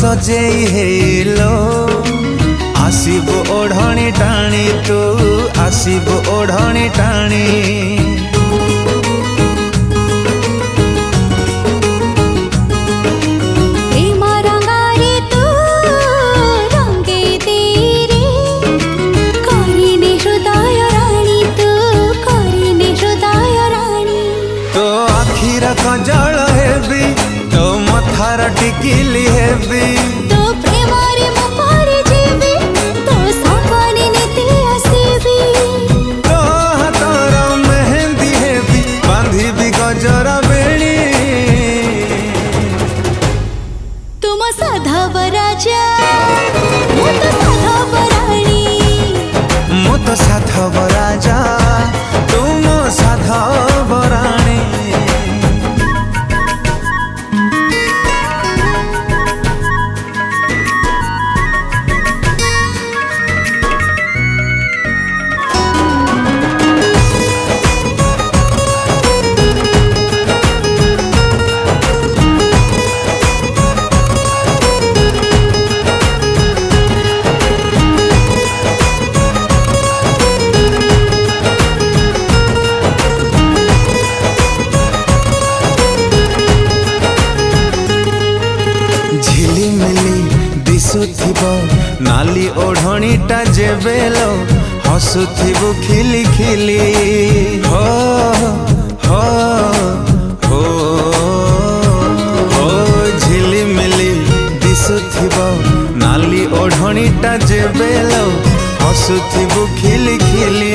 सजेई hello Asib ओढ़णी टाणी तू Asib ओढ़णी टाणी जल heavy तो मथार टिकिली हेबी तो प्रेमारे मो पारे जीवी तो संगने नीति आसीबी तो हाथर मेहंदी हेबी बांधी भी गजरा बेणी तुम साधव राजा मो तो साधव रानी मो तो साधव राजा तुम साधव रानी नाली ओढ़णीटा जेबेलो हसुथिबु खिली खिली हो हो हो हो झिलिमिली दिसुथिबो नाली ओढ़णीटा जेबेलो हसुथिबु खिली खिली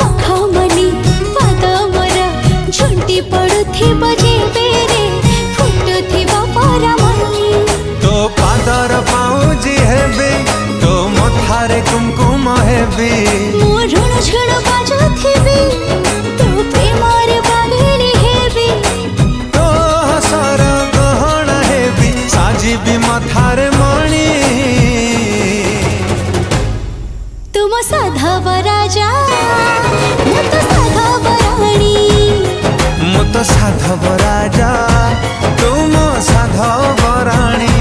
मखमली पाद मोरा झुंटी पड़ुथिबो जेबेरे फुटुथिबो परामली तो पादर पाउजी हेबी तो मथारे कुमकुम हेबी मो ऋण झुण बाजुथिबी तो प्रेमारे बांधिली हेबी तो हसर गहण हेबी साजिबी मथारे मणि तुम साधव राजा मो तो साधव रानी मो तो साधव राजा तुम साधव रानी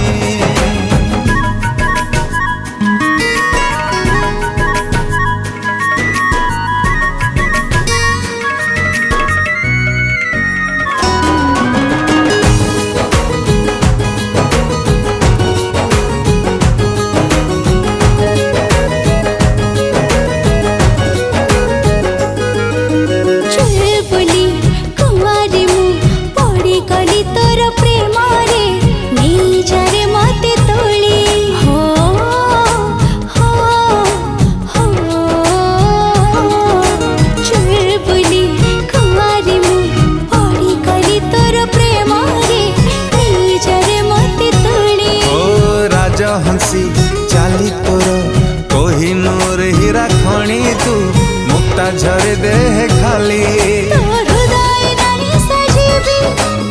हंसी चाली तोर कोहिनूर हीरा खणी तू मुक्ता झरे देह खाली तो हृदय नानी सजीवी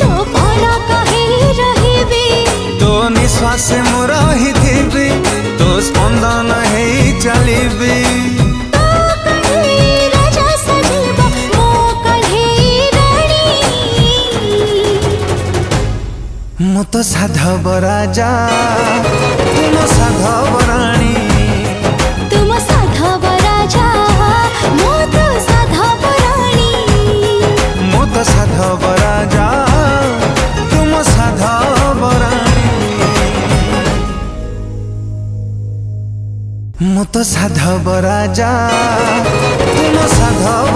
तो पाला कहे रहिबी तो निश्वास मो रहिथिबी तो स्पंदन हे चलिबी तो कहे राजा सजीव मो कहे रानी मो तो साधव राजा तुम साधव रानी तुम साधव राजा मो तो साधव रानी मो तो साधव राजा तुम साधव रानी मो तो साधव राजा तुम साधव